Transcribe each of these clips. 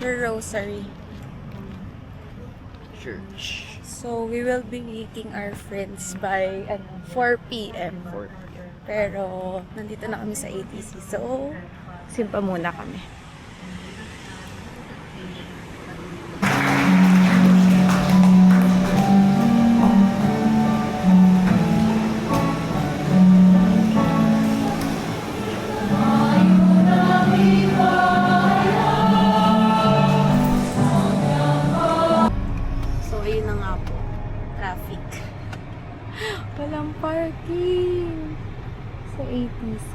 Rosary. Church. So, we will be meeting our friends by 4 p.m. Pero, nandito na kami sa ATC. So, simpa muna kami. So, ayun na nga po. Traffic. Walang parking sa ATC.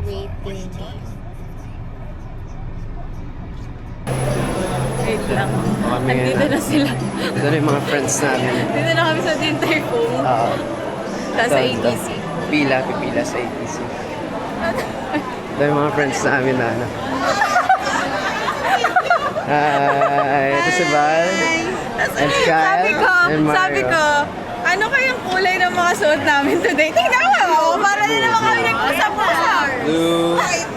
Waiting game. Wait lang. Nandito na sila. Ito na yung mga friends namin. Dito na kami sa Dinter Phone. Oo. Sa ATC. Pipila sa ATC. Ito yung mga friends namin na ano. Hi! Ito si Val. And Kyle. And Mario. Sabi ko, ano kayang kulay ng mga suot namin today? Tingnan mo! Para na naman kami nag-usap-usap. Blue,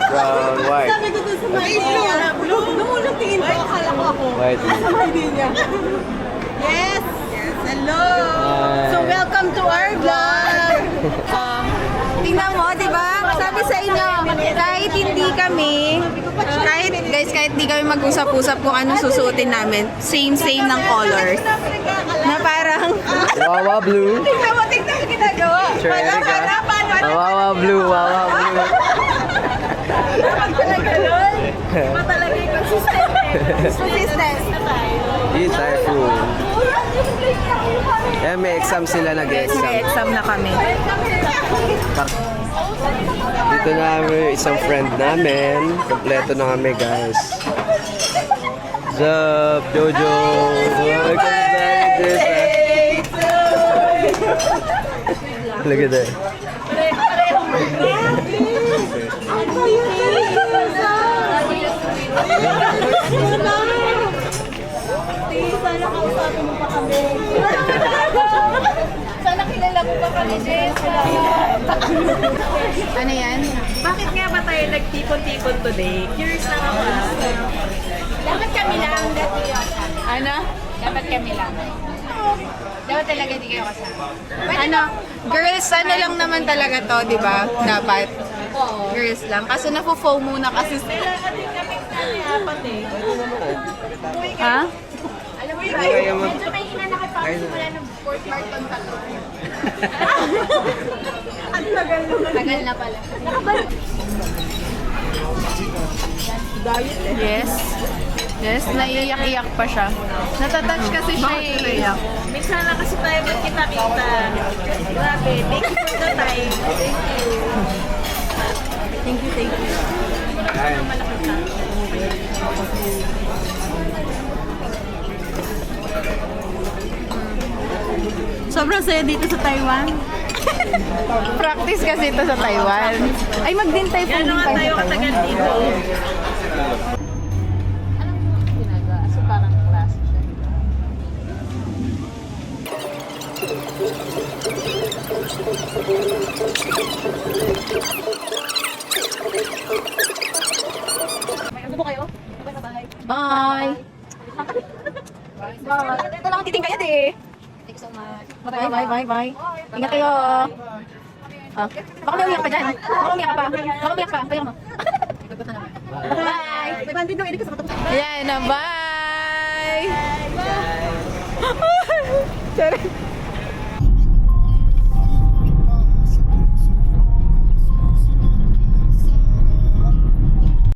brown, white. Sabi ko dun sa mga blue. Nung tingin ko, akala ko ako. White. Hindi niya. Yes! Yes! Hello! Hi. So, welcome to our vlog! Tingnan mo, di ba? Sabi sa inyo, kahit hindi kami, kahit hindi kami mag-usap-usap kung anong susuotin namin, same ng colors. Na parang, Wawa blue. tingnan mo ginagawa. Sure, Erika. Wawa blue, wawa blue. Dapat pala ganun. Talaga yung consistent. These are food. Eh, may exam sila May nag-exam. exam na kami. Dito na kami, isang friend namin. Kompleto na kami, guys. What's up, Jojo? Look at that. Sana kausapin mo pa kami. Sana kilala mo pa kami, Jess. Ano yan? Bakit nga ba tayo nagtipon-tipon today? Curious lang ako. Dapat kami lang, dati yun. Ano? Dapat kami lang. Dapat talaga hindi kayo kasama. Ano? Girls, ano lang naman talaga to, di ba? Dapat. Girls lang. Kaso nafo-foam muna kasi sila. Apat eh. Ha? Alam mo yun, medyo may hinanakipagsimula ng 4th carton pa to. Ang tagal naman. Tagal na pala. Yes. Yes, naiiyak-iyak pa siya. Natatouch kasi siya eh. Minsan lang kasi tayo magkita-kita. Grabe, thank you for the time. Thank you. Thank you. Sobrang saya dito sa Taiwan. Practice kasi ito sa Taiwan. Ay, mag-din-tay po Gano'n nga tayo katagal dito. Alam mo yung ginagawa? So, parang klase siya. Ano po kayo? Okay na bahay. Bye! Bye! Ito lang ang titing kaya eh. Thank you so much. Bye. Ingat kayo. Ah, baka may umiyak pa dyan. Baka umiyak ka pa. Payak mo. Bye! May bandit nung inig sa katapos. Ayan na, bye! Bye! Sorry.